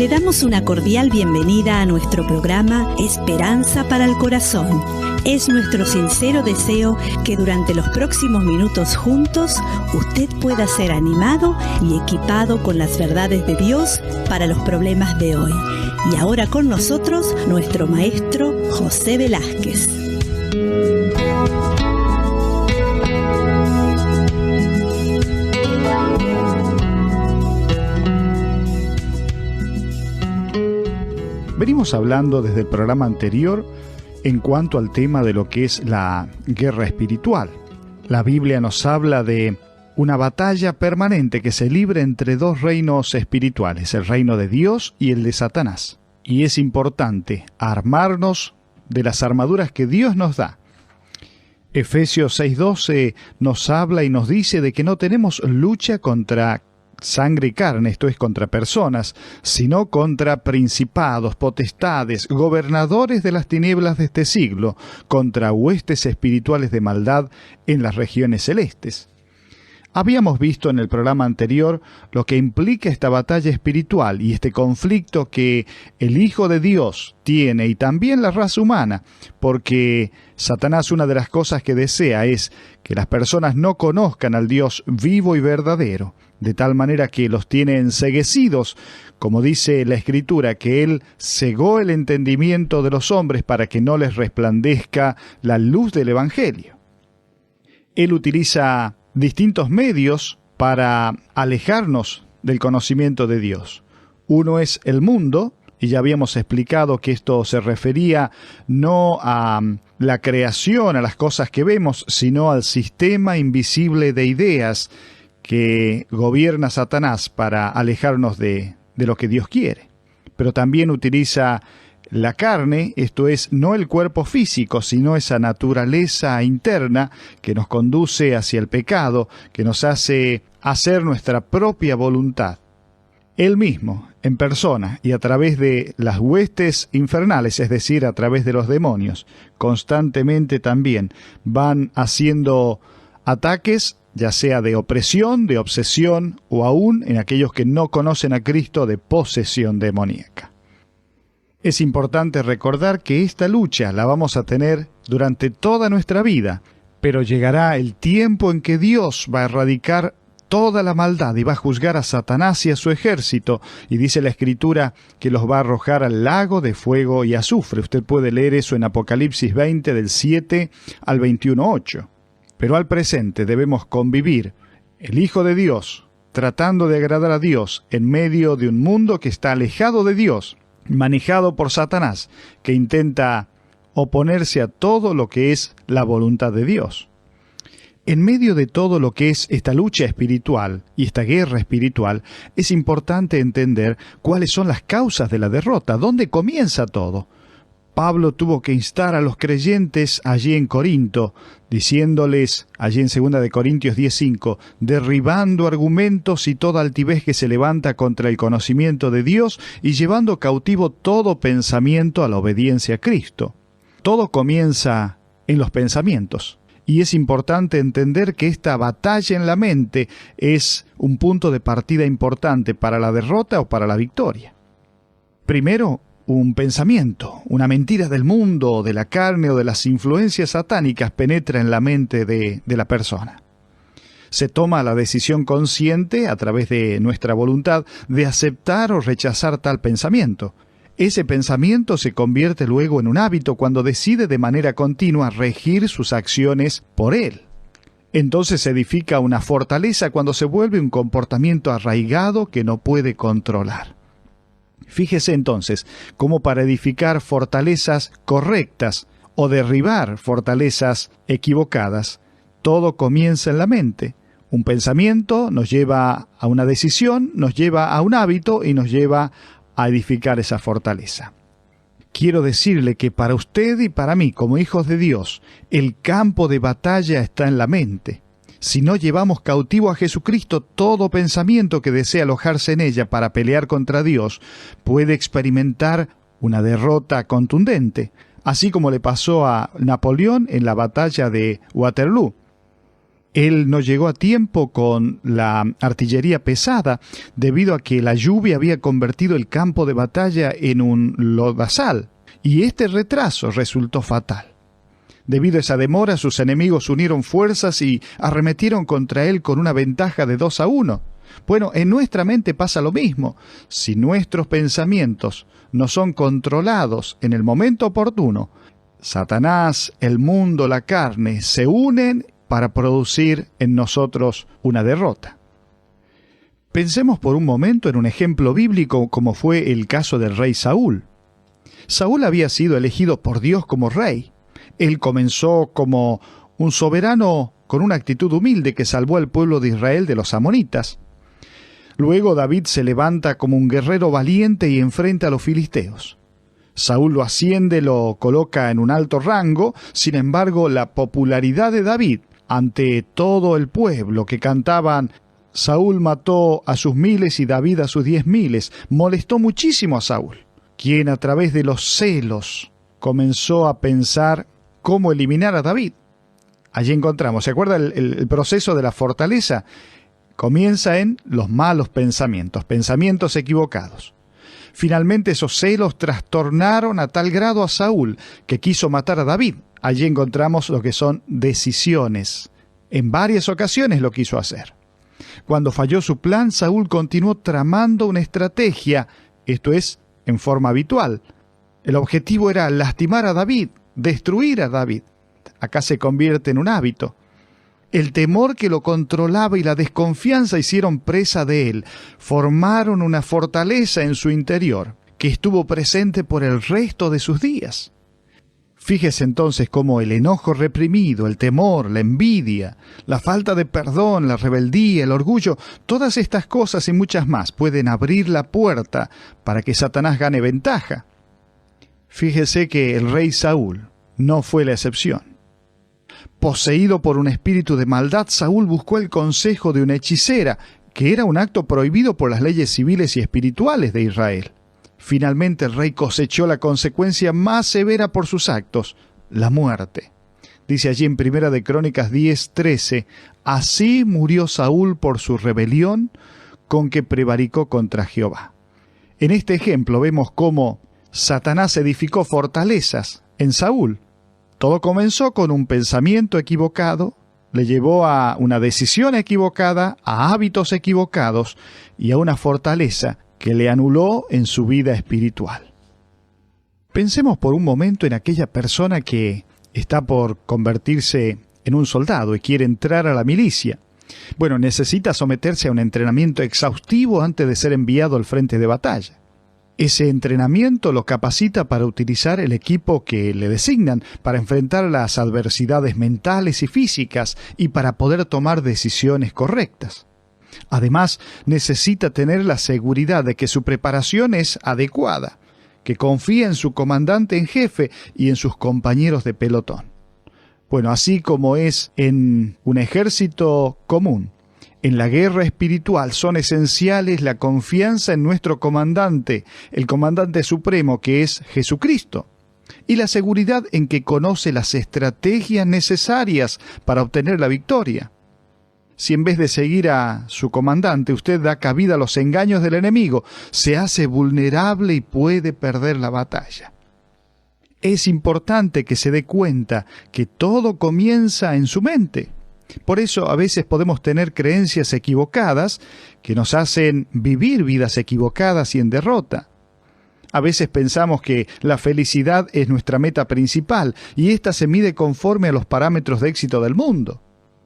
Le damos una cordial bienvenida a nuestro programa Esperanza para el Corazón. Es nuestro sincero deseo que durante los próximos minutos juntos usted pueda ser animado y equipado con las verdades de Dios para los problemas de hoy. Y ahora con nosotros nuestro maestro José Velázquez. Venimos hablando desde el programa anterior en cuanto al tema de lo que es la guerra espiritual. La Biblia nos habla de una batalla permanente que se libra entre dos reinos espirituales, el reino de Dios y el de Satanás. Y es importante armarnos de las armaduras que Dios nos da. Efesios 6:12 nos habla y nos dice de que no tenemos lucha contra sangre y carne, esto es contra personas, sino contra principados, potestades, gobernadores de las tinieblas de este siglo, contra huestes espirituales de maldad en las regiones celestes. Habíamos visto en el programa anterior lo que implica esta batalla espiritual y este conflicto que el Hijo de Dios tiene y también la raza humana, porque Satanás, una de las cosas que desea es que las personas no conozcan al Dios vivo y verdadero, de tal manera que los tiene enceguecidos, como dice la Escritura, que Él cegó el entendimiento de los hombres para que no les resplandezca la luz del Evangelio. Él utiliza distintos medios para alejarnos del conocimiento de Dios. Uno es el mundo, y ya habíamos explicado que esto se refería no a la creación, a las cosas que vemos, sino al sistema invisible de ideas que gobierna Satanás para alejarnos de lo que Dios quiere. Pero también utiliza la carne, esto es, no el cuerpo físico, sino esa naturaleza interna que nos conduce hacia el pecado, que nos hace hacer nuestra propia voluntad. Él mismo, en persona y a través de las huestes infernales, es decir, a través de los demonios, constantemente también van haciendo ataques, ya sea de opresión, de obsesión o aún en aquellos que no conocen a Cristo de posesión demoníaca. Es importante recordar que esta lucha la vamos a tener durante toda nuestra vida, pero llegará el tiempo en que Dios va a erradicar toda la maldad y va a juzgar a Satanás y a su ejército, y dice la Escritura que los va a arrojar al lago de fuego y azufre. Usted puede leer eso en Apocalipsis 20 del 7 al 21:8. Pero al presente debemos convivir, el Hijo de Dios, tratando de agradar a Dios en medio de un mundo que está alejado de Dios, manejado por Satanás, que intenta oponerse a todo lo que es la voluntad de Dios. En medio de todo lo que es esta lucha espiritual y esta guerra espiritual, es importante entender cuáles son las causas de la derrota, dónde comienza todo. Pablo tuvo que instar a los creyentes allí en Corinto, diciéndoles, allí en 2 de Corintios 10:5, derribando argumentos y toda altivez que se levanta contra el conocimiento de Dios y llevando cautivo todo pensamiento a la obediencia a Cristo. Todo comienza en los pensamientos. Y es importante entender que esta batalla en la mente es un punto de partida importante para la derrota o para la victoria. Primero, un pensamiento, una mentira del mundo, o de la carne o de las influencias satánicas penetra en la mente de la persona. Se toma la decisión consciente, a través de nuestra voluntad, de aceptar o rechazar tal pensamiento. Ese pensamiento se convierte luego en un hábito cuando decide de manera continua regir sus acciones por él. Entonces se edifica una fortaleza cuando se vuelve un comportamiento arraigado que no puede controlar. Fíjese entonces cómo para edificar fortalezas correctas o derribar fortalezas equivocadas, todo comienza en la mente. Un pensamiento nos lleva a una decisión, nos lleva a un hábito y nos lleva a edificar esa fortaleza. Quiero decirle que para usted y para mí, como hijos de Dios, el campo de batalla está en la mente. Si no llevamos cautivo a Jesucristo, todo pensamiento que desea alojarse en ella para pelear contra Dios puede experimentar una derrota contundente, así como le pasó a Napoleón en la batalla de Waterloo. Él no llegó a tiempo con la artillería pesada debido a que la lluvia había convertido el campo de batalla en un lodazal, y este retraso resultó fatal. Debido a esa demora, sus enemigos unieron fuerzas y arremetieron contra él con una ventaja de 2-1. Bueno, en nuestra mente pasa lo mismo. Si nuestros pensamientos no son controlados en el momento oportuno, Satanás, el mundo, la carne se unen para producir en nosotros una derrota. Pensemos por un momento en un ejemplo bíblico como fue el caso del rey Saúl. Saúl había sido elegido por Dios como rey. Él comenzó como un soberano con una actitud humilde que salvó al pueblo de Israel de los amonitas. Luego David se levanta como un guerrero valiente y enfrenta a los filisteos. Saúl lo asciende, lo coloca en un alto rango. Sin embargo, la popularidad de David ante todo el pueblo que cantaban Saúl mató a sus miles y David a sus 10.000, molestó muchísimo a Saúl, quien a través de los celos comenzó a pensar cómo eliminar a David. Allí encontramos, ¿se acuerda el proceso de la fortaleza? Comienza en los malos pensamientos, pensamientos equivocados. Finalmente esos celos trastornaron a tal grado a Saúl que quiso matar a David. Allí encontramos lo que son decisiones. En varias ocasiones lo quiso hacer. Cuando falló su plan, Saúl continuó tramando una estrategia, esto es, en forma habitual. El objetivo era lastimar a David, destruir a David. Acá se convierte en un hábito. El temor que lo controlaba y la desconfianza hicieron presa de él. Formaron una fortaleza en su interior que estuvo presente por el resto de sus días. Fíjese entonces cómo el enojo reprimido, el temor, la envidia, la falta de perdón, la rebeldía, el orgullo, todas estas cosas y muchas más pueden abrir la puerta para que Satanás gane ventaja. Fíjese que el rey Saúl no fue la excepción. Poseído por un espíritu de maldad, Saúl buscó el consejo de una hechicera, que era un acto prohibido por las leyes civiles y espirituales de Israel. Finalmente el rey cosechó la consecuencia más severa por sus actos, la muerte. Dice allí en 1 de Crónicas 10:13, así murió Saúl por su rebelión con que prevaricó contra Jehová. En este ejemplo vemos cómo Satanás edificó fortalezas en Saúl. Todo comenzó con un pensamiento equivocado, le llevó a una decisión equivocada, a hábitos equivocados y a una fortaleza que le anuló en su vida espiritual. Pensemos por un momento en aquella persona que está por convertirse en un soldado y quiere entrar a la milicia. Bueno, necesita someterse a un entrenamiento exhaustivo antes de ser enviado al frente de batalla. Ese entrenamiento lo capacita para utilizar el equipo que le designan, para enfrentar las adversidades mentales y físicas y para poder tomar decisiones correctas. Además, necesita tener la seguridad de que su preparación es adecuada, que confía en su comandante en jefe y en sus compañeros de pelotón. Bueno, así como es en un ejército común, en la guerra espiritual son esenciales la confianza en nuestro comandante, el comandante supremo que es Jesucristo, y la seguridad en que conoce las estrategias necesarias para obtener la victoria. Si en vez de seguir a su comandante usted da cabida a los engaños del enemigo, se hace vulnerable y puede perder la batalla. Es importante que se dé cuenta que todo comienza en su mente. Por eso a veces podemos tener creencias equivocadas que nos hacen vivir vidas equivocadas y en derrota. A veces pensamos que la felicidad es nuestra meta principal y ésta se mide conforme a los parámetros de éxito del mundo.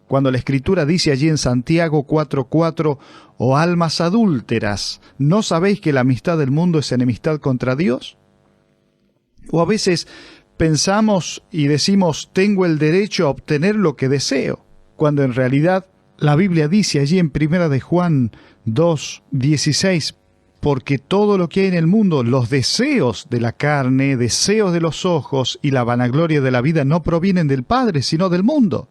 Cuando la Escritura dice allí en Santiago 4:4, «Oh almas adúlteras, ¿no sabéis que la amistad del mundo es enemistad contra Dios?» O a veces pensamos y decimos, «Tengo el derecho a obtener lo que deseo», cuando en realidad la Biblia dice allí en 1 de Juan 2:16, «Porque todo lo que hay en el mundo, los deseos de la carne, deseos de los ojos y la vanagloria de la vida no provienen del Padre, sino del mundo».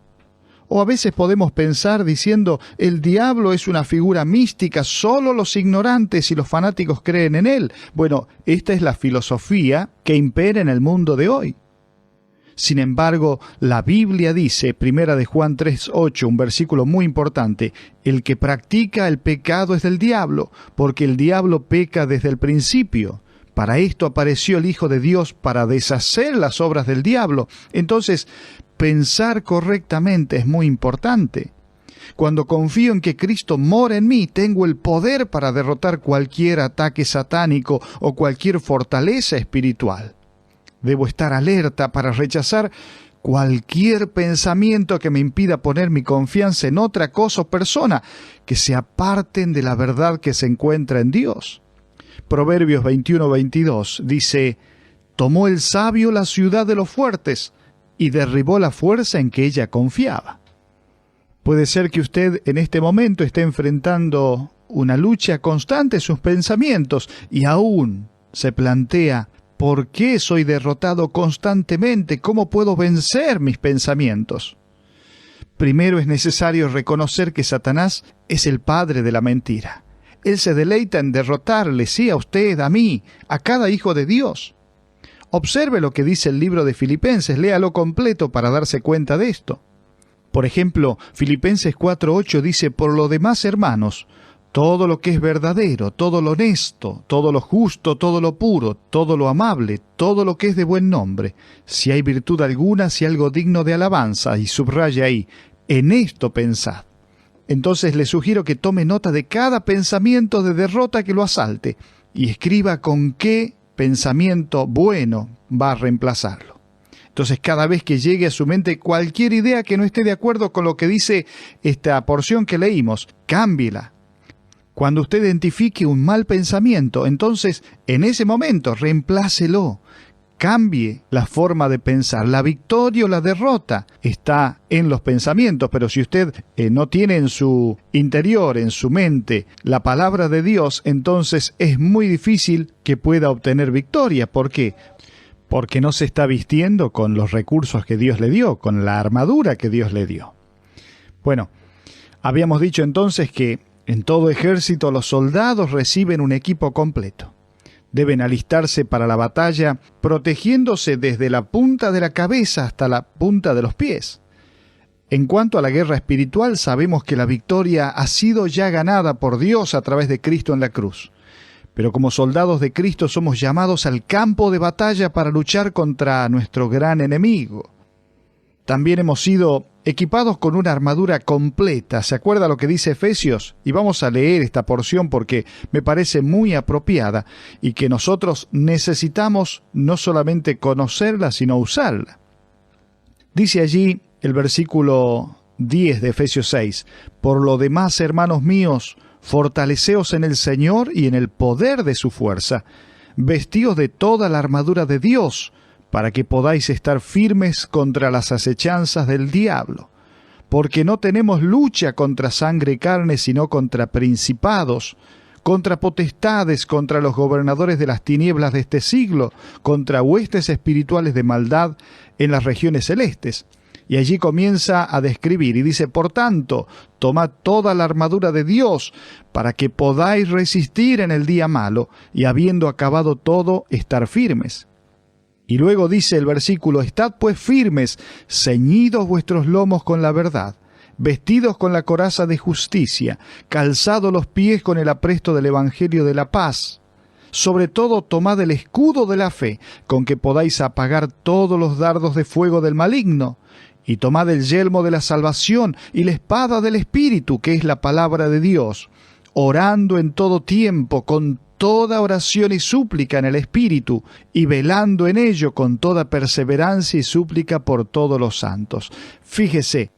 O a veces podemos pensar diciendo, el diablo es una figura mística, solo los ignorantes y los fanáticos creen en él. Bueno, esta es la filosofía que impera en el mundo de hoy. Sin embargo, la Biblia dice, 1 de Juan 3:8, un versículo muy importante, el que practica el pecado es del diablo, porque el diablo peca desde el principio. Para esto apareció el Hijo de Dios, para deshacer las obras del diablo. Entonces, pensar correctamente es muy importante. Cuando confío en que Cristo mora en mí, tengo el poder para derrotar cualquier ataque satánico o cualquier fortaleza espiritual. Debo estar alerta para rechazar cualquier pensamiento que me impida poner mi confianza en otra cosa o persona que se aparten de la verdad que se encuentra en Dios. Proverbios 21:22 dice, tomó el sabio la ciudad de los fuertes y derribó la fuerza en que ella confiaba. Puede ser que usted en este momento esté enfrentando una lucha constante en sus pensamientos y aún se plantea, ¿por qué soy derrotado constantemente? ¿Cómo puedo vencer mis pensamientos? Primero es necesario reconocer que Satanás es el padre de la mentira. Él se deleita en derrotarle, sí, a usted, a mí, a cada hijo de Dios. Observe lo que dice el libro de Filipenses, léalo completo para darse cuenta de esto. Por ejemplo, Filipenses 4:8 dice, por lo demás, hermanos, todo lo que es verdadero, todo lo honesto, todo lo justo, todo lo puro, todo lo amable, todo lo que es de buen nombre, si hay virtud alguna, si algo digno de alabanza, y subraya ahí, en esto pensad. Entonces le sugiero que tome nota de cada pensamiento de derrota que lo asalte y escriba con qué pensamiento bueno va a reemplazarlo. Entonces, cada vez que llegue a su mente cualquier idea que no esté de acuerdo con lo que dice esta porción que leímos, cámbiela. Cuando usted identifique un mal pensamiento, entonces, en ese momento, reemplácelo. Cambie la forma de pensar. La victoria o la derrota está en los pensamientos, pero si usted no tiene en su interior, en su mente, la palabra de Dios, entonces es muy difícil que pueda obtener victoria. ¿Por qué? Porque no se está vistiendo con los recursos que Dios le dio, con la armadura que Dios le dio. Bueno, habíamos dicho entonces que en todo ejército los soldados reciben un equipo completo. Deben alistarse para la batalla protegiéndose desde la punta de la cabeza hasta la punta de los pies. En cuanto a la guerra espiritual, sabemos que la victoria ha sido ya ganada por Dios a través de Cristo en la cruz. Pero como soldados de Cristo somos llamados al campo de batalla para luchar contra nuestro gran enemigo. También hemos sido equipados con una armadura completa. ¿Se acuerda lo que dice Efesios? Y vamos a leer esta porción porque me parece muy apropiada y que nosotros necesitamos no solamente conocerla, sino usarla. Dice allí el versículo 10 de Efesios 6, por lo demás, hermanos míos, fortaleceos en el Señor y en el poder de su fuerza, vestíos de toda la armadura de Dios, para que podáis estar firmes contra las acechanzas del diablo. Porque no tenemos lucha contra sangre y carne, sino contra principados, contra potestades, contra los gobernadores de las tinieblas de este siglo, contra huestes espirituales de maldad en las regiones celestes. Y allí comienza a describir y dice, por tanto, tomad toda la armadura de Dios para que podáis resistir en el día malo y habiendo acabado todo, estar firmes. Y luego dice el versículo, estad pues firmes, ceñidos vuestros lomos con la verdad, vestidos con la coraza de justicia, calzados los pies con el apresto del evangelio de la paz. Sobre todo tomad el escudo de la fe, con que podáis apagar todos los dardos de fuego del maligno, y tomad el yelmo de la salvación y la espada del Espíritu, que es la palabra de Dios, orando en todo tiempo con toda oración y súplica en el Espíritu, y velando en ello con toda perseverancia y súplica por todos los santos. Fíjese,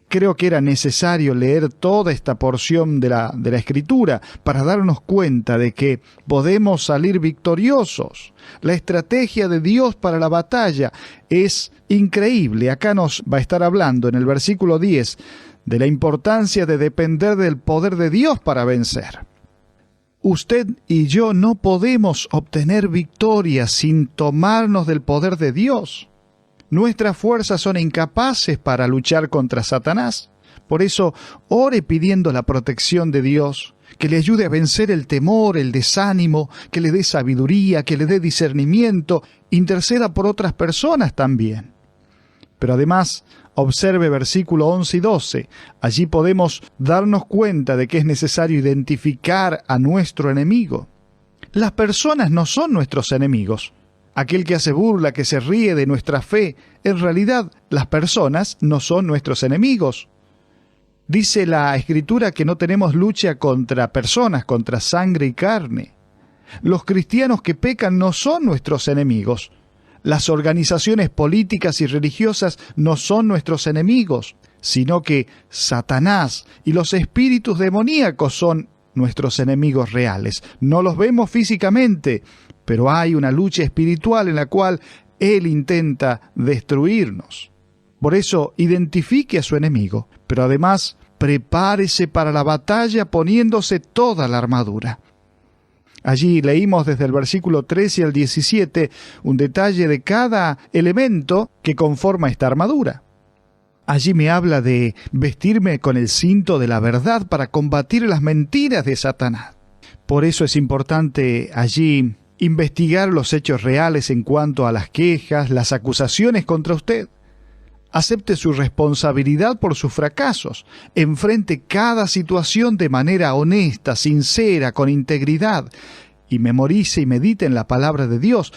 creo que era necesario leer toda esta porción de la Escritura para darnos cuenta de que podemos salir victoriosos. La estrategia de Dios para la batalla es increíble. Acá nos va a estar hablando en el versículo 10 de la importancia de depender del poder de Dios para vencer. Usted y yo no podemos obtener victoria sin tomarnos del poder de Dios. Nuestras fuerzas son incapaces para luchar contra Satanás. Por eso, ore pidiendo la protección de Dios, que le ayude a vencer el temor, el desánimo, que le dé sabiduría, que le dé discernimiento. Interceda por otras personas también. Pero además, observe versículo 11 y 12. Allí podemos darnos cuenta de que es necesario identificar a nuestro enemigo. Las personas no son nuestros enemigos. Aquel que hace burla, que se ríe de nuestra fe, en realidad las personas no son nuestros enemigos. Dice la Escritura que no tenemos lucha contra personas, contra sangre y carne. Los cristianos que pecan no son nuestros enemigos. Las organizaciones políticas y religiosas no son nuestros enemigos, sino que Satanás y los espíritus demoníacos son nuestros enemigos reales. No los vemos físicamente, pero hay una lucha espiritual en la cual él intenta destruirnos. Por eso, identifique a su enemigo, pero además prepárese para la batalla poniéndose toda la armadura. Allí leímos desde el versículo 13 al 17 un detalle de cada elemento que conforma esta armadura. Allí me habla de vestirme con el cinto de la verdad para combatir las mentiras de Satanás. Por eso es importante allí investigar los hechos reales en cuanto a las quejas, las acusaciones contra usted. Acepte su responsabilidad por sus fracasos. Enfrente cada situación de manera honesta, sincera, con integridad. Y memorice y medite en la palabra de Dios.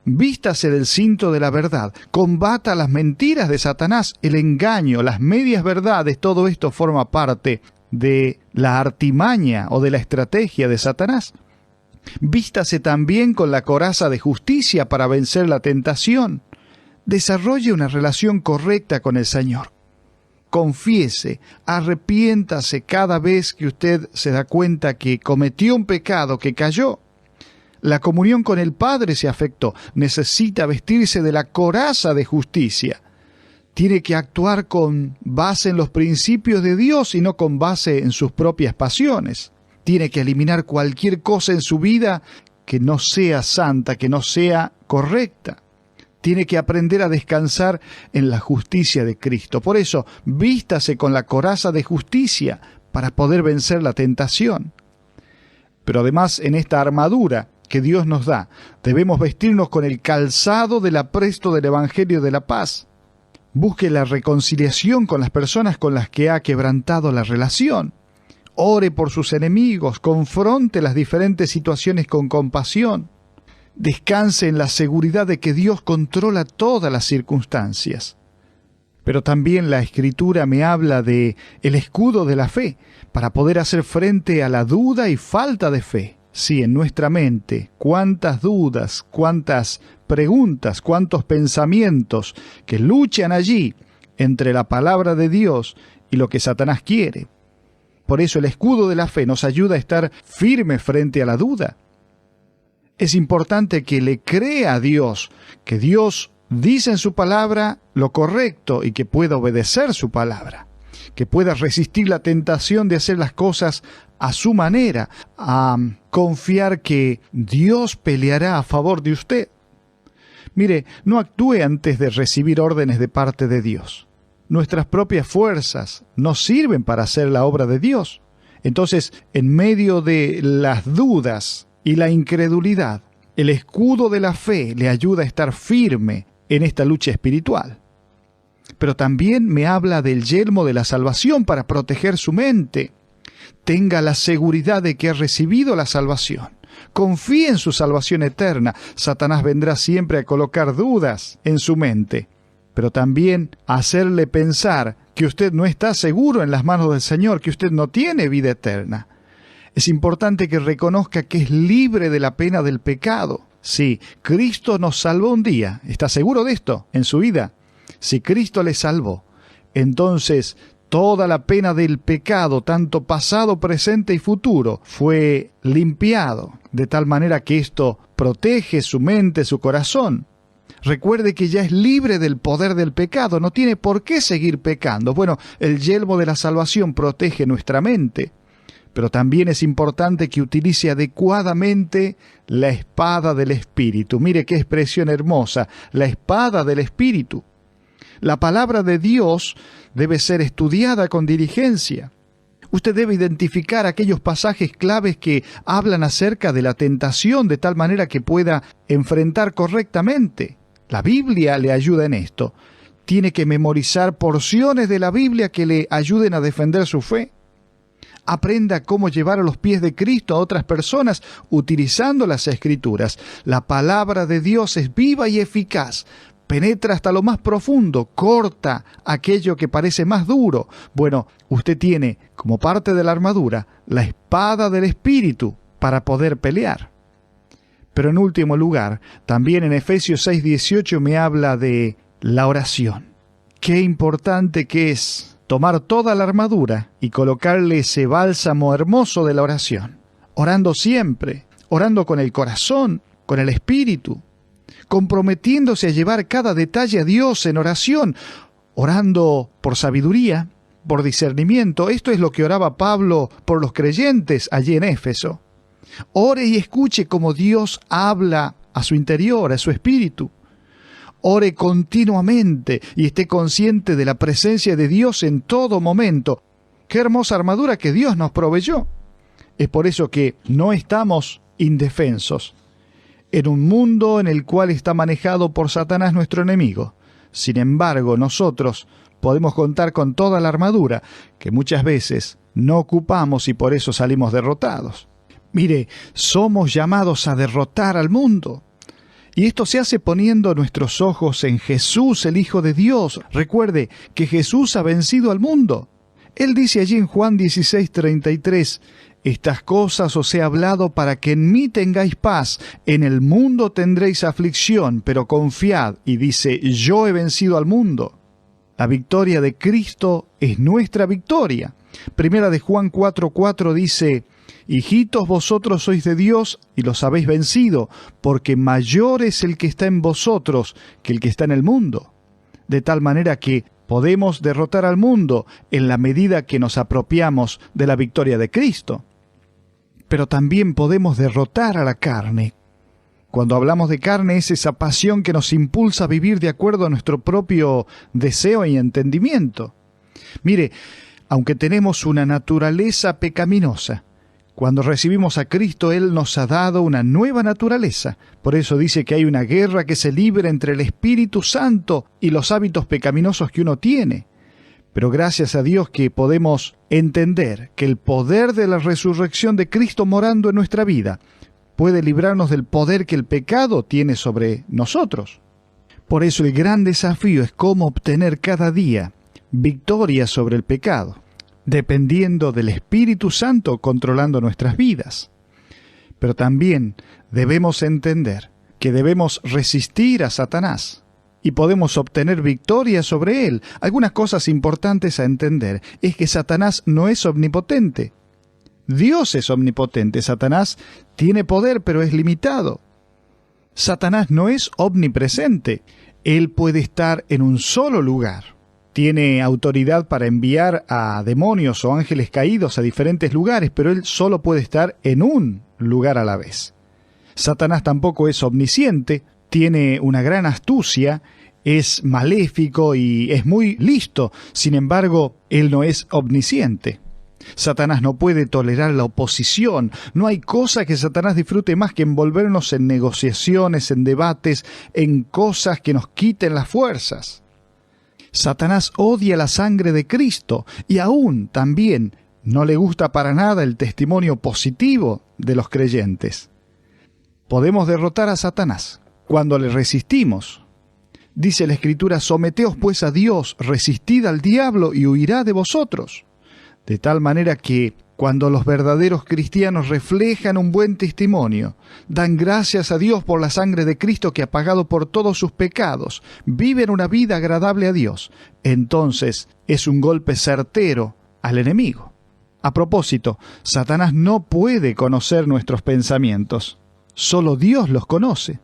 Vístase del cinto de la verdad. Combata las mentiras de Satanás, el engaño, las medias verdades. Todo esto forma parte de la artimaña o de la estrategia de Satanás. Vístase también con la coraza de justicia para vencer la tentación. Desarrolle una relación correcta con el Señor. Confiese, arrepiéntase cada vez que usted se da cuenta que cometió un pecado, que cayó. La comunión con el Padre se afectó. Necesita vestirse de la coraza de justicia. Tiene que actuar con base en los principios de Dios y no con base en sus propias pasiones. Tiene que eliminar cualquier cosa en su vida que no sea santa, que no sea correcta. Tiene que aprender a descansar en la justicia de Cristo. Por eso, vístase con la coraza de justicia para poder vencer la tentación. Pero además, en esta armadura que Dios nos da, debemos vestirnos con el calzado del apresto del Evangelio de la paz. Busque la reconciliación con las personas con las que ha quebrantado la relación. Ore por sus enemigos, confronte las diferentes situaciones con compasión. Descanse en la seguridad de que Dios controla todas las circunstancias. Pero también la Escritura me habla de el escudo de la fe, para poder hacer frente a la duda y falta de fe. Sí, en nuestra mente, cuántas dudas, cuántas preguntas, cuántos pensamientos que luchan allí entre la palabra de Dios y lo que Satanás quiere. Por eso el escudo de la fe nos ayuda a estar firme frente a la duda. Es importante que le crea a Dios, que Dios dice en su palabra lo correcto y que pueda obedecer su palabra, que pueda resistir la tentación de hacer las cosas a su manera, a confiar que Dios peleará a favor de usted. Mire, no actúe antes de recibir órdenes de parte de Dios. Nuestras propias fuerzas no sirven para hacer la obra de Dios. Entonces, en medio de las dudas y la incredulidad, el escudo de la fe le ayuda a estar firme en esta lucha espiritual. Pero también me habla del yelmo de la salvación para proteger su mente. Tenga la seguridad de que ha recibido la salvación. Confíe en su salvación eterna. Satanás vendrá siempre a colocar dudas en su mente, pero también a hacerle pensar que usted no está seguro en las manos del Señor, que usted no tiene vida eterna. Es importante que reconozca que es libre de la pena del pecado. Sí, Cristo nos salvó un día. ¿Está seguro de esto en su vida? Si Cristo le salvó, entonces toda la pena del pecado, tanto pasado, presente y futuro, fue limpiado, de tal manera que esto protege su mente, su corazón. Recuerde que ya es libre del poder del pecado, no tiene por qué seguir pecando. Bueno, el yelmo de la salvación protege nuestra mente, pero también es importante que utilice adecuadamente la espada del Espíritu. Mire qué expresión hermosa, la espada del Espíritu. La palabra de Dios debe ser estudiada con diligencia. Usted debe identificar aquellos pasajes claves que hablan acerca de la tentación de tal manera que pueda enfrentar correctamente. La Biblia le ayuda en esto. tiene que memorizar porciones de la Biblia que le ayuden a defender su fe. Aprenda cómo llevar a los pies de Cristo a otras personas utilizando las Escrituras. La palabra de Dios es viva y eficaz. Penetra hasta lo más profundo, corta aquello que parece más duro. Bueno, usted tiene, como parte de la armadura, la espada del Espíritu para poder pelear. Pero en último lugar, también en Efesios 6:18 me habla de la oración. Qué importante que es tomar toda la armadura y colocarle ese bálsamo hermoso de la oración. Orando siempre, orando con el corazón, con el espíritu, comprometiéndose a llevar cada detalle a Dios en oración, orando por sabiduría, por discernimiento. Esto es lo que oraba Pablo por los creyentes allí en Éfeso. Ore y escuche cómo Dios habla a su interior, a su espíritu. Ore continuamente y esté consciente de la presencia de Dios en todo momento. ¡Qué hermosa armadura que Dios nos proveyó! Es por eso que no estamos indefensos en un mundo en el cual está manejado por Satanás, nuestro enemigo. Sin embargo, nosotros podemos contar con toda la armadura que muchas veces no ocupamos y por eso salimos derrotados. Mire, somos llamados a derrotar al mundo. Y esto se hace poniendo nuestros ojos en Jesús, el Hijo de Dios. Recuerde que Jesús ha vencido al mundo. Él dice allí en Juan 16:33, estas cosas os he hablado para que en mí tengáis paz. En el mundo tendréis aflicción, pero confiad. Y dice, yo he vencido al mundo. La victoria de Cristo es nuestra victoria. Primera de Juan 4:4 dice, hijitos, vosotros sois de Dios y los habéis vencido, porque mayor es el que está en vosotros que el que está en el mundo. De tal manera que podemos derrotar al mundo en la medida que nos apropiamos de la victoria de Cristo. Pero también podemos derrotar a la carne. Cuando hablamos de carne es esa pasión que nos impulsa a vivir de acuerdo a nuestro propio deseo y entendimiento. Mire, aunque tenemos una naturaleza pecaminosa, cuando recibimos a Cristo, Él nos ha dado una nueva naturaleza. Por eso dice que hay una guerra que se libra entre el Espíritu Santo y los hábitos pecaminosos que uno tiene. Pero gracias a Dios que podemos entender que el poder de la resurrección de Cristo morando en nuestra vida puede librarnos del poder que el pecado tiene sobre nosotros. Por eso el gran desafío es cómo obtener cada día victoria sobre el pecado, dependiendo del Espíritu Santo controlando nuestras vidas. Pero también debemos entender que debemos resistir a Satanás y podemos obtener victoria sobre él. Algunas cosas importantes a entender es que Satanás no es omnipotente. Dios es omnipotente. Satanás tiene poder, pero es limitado. Satanás no es omnipresente. Él puede estar en un solo lugar. Tiene autoridad para enviar a demonios o ángeles caídos a diferentes lugares, pero él solo puede estar en un lugar a la vez. Satanás tampoco es omnisciente, tiene una gran astucia, es maléfico y es muy listo. Sin embargo, él no es omnisciente. Satanás no puede tolerar la oposición. No hay cosa que Satanás disfrute más que envolvernos en negociaciones, en debates, en cosas que nos quiten las fuerzas. Satanás odia la sangre de Cristo y aún también no le gusta para nada el testimonio positivo de los creyentes. Podemos derrotar a Satanás cuando le resistimos. Dice la Escritura, someteos pues a Dios, resistid al diablo y huirá de vosotros. De tal manera que cuando los verdaderos cristianos reflejan un buen testimonio, dan gracias a Dios por la sangre de Cristo que ha pagado por todos sus pecados, viven una vida agradable a Dios, entonces es un golpe certero al enemigo. A propósito, Satanás no puede conocer nuestros pensamientos, solo Dios los conoce.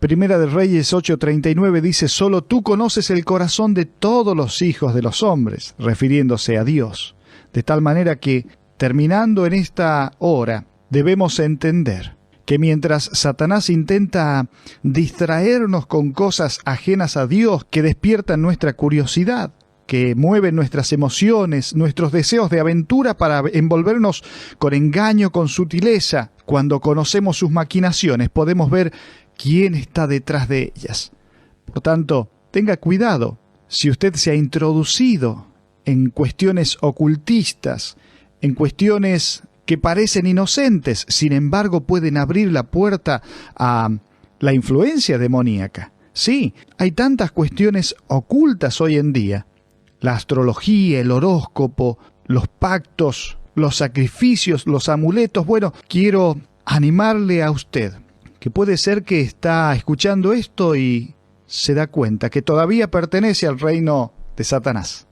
Primera de Reyes 8:39 dice, solo tú conoces el corazón de todos los hijos de los hombres, refiriéndose a Dios. De tal manera que, terminando en esta hora, debemos entender que mientras Satanás intenta distraernos con cosas ajenas a Dios que despiertan nuestra curiosidad, que mueven nuestras emociones, nuestros deseos de aventura para envolvernos con engaño, con sutileza, cuando conocemos sus maquinaciones, podemos ver quién está detrás de ellas. Por tanto, tenga cuidado. Si usted se ha introducido en cuestiones ocultistas, en cuestiones que parecen inocentes, sin embargo pueden abrir la puerta a la influencia demoníaca. Sí, hay tantas cuestiones ocultas hoy en día. La astrología, el horóscopo, los pactos, los sacrificios, los amuletos. Bueno, quiero animarle a usted, que puede ser que está escuchando esto y se da cuenta que todavía pertenece al reino de Satanás.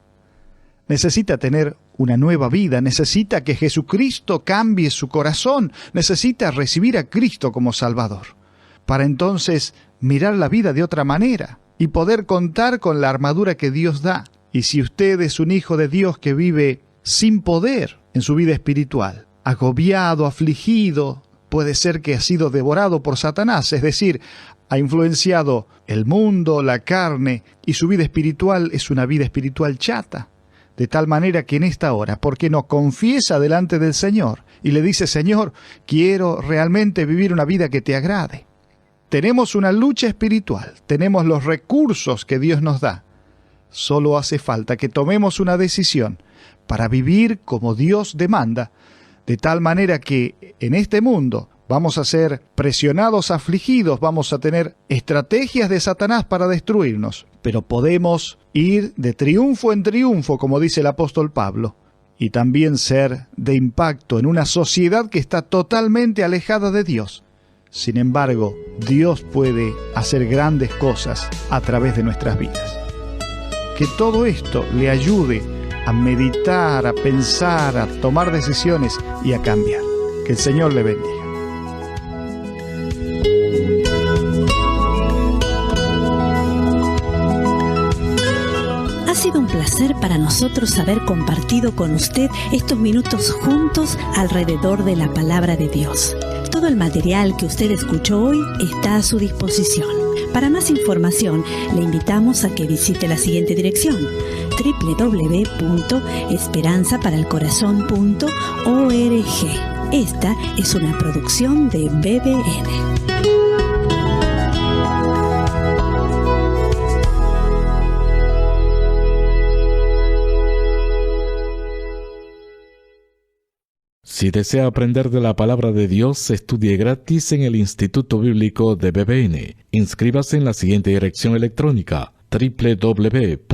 Necesita tener una nueva vida, necesita que Jesucristo cambie su corazón, necesita recibir a Cristo como Salvador, para entonces mirar la vida de otra manera y poder contar con la armadura que Dios da. Y si usted es un hijo de Dios que vive sin poder en su vida espiritual, agobiado, afligido, puede ser que ha sido devorado por Satanás, es decir, ha influenciado el mundo, la carne, y su vida espiritual es una vida espiritual chata. De tal manera que en esta hora, ¿por qué no confiesa delante del Señor y le dice: Señor, quiero realmente vivir una vida que te agrade? Tenemos una lucha espiritual, tenemos los recursos que Dios nos da. Solo hace falta que tomemos una decisión para vivir como Dios demanda, de tal manera que en este mundo vamos a ser presionados, afligidos, vamos a tener estrategias de Satanás para destruirnos, pero podemos ir de triunfo en triunfo, como dice el apóstol Pablo, y también ser de impacto en una sociedad que está totalmente alejada de Dios. Sin embargo, Dios puede hacer grandes cosas a través de nuestras vidas. Que todo esto le ayude a meditar, a pensar, a tomar decisiones y a cambiar. Que el Señor le bendiga. Ha sido un placer para nosotros haber compartido con usted estos minutos juntos alrededor de la palabra de Dios. Todo el material que usted escuchó hoy está a su disposición. Para más información, le invitamos a que visite la siguiente dirección: www.esperanzaparalcorazon.org. Esta es una producción de BBN. Si desea aprender de la palabra de Dios, estudie gratis en el Instituto Bíblico de BBN. Inscríbase en la siguiente dirección electrónica: www.bbnbi.org.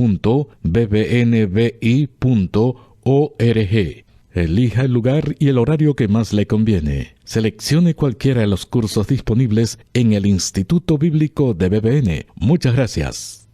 Elija el lugar y el horario que más le conviene. Seleccione cualquiera de los cursos disponibles en el Instituto Bíblico de BBN. Muchas gracias.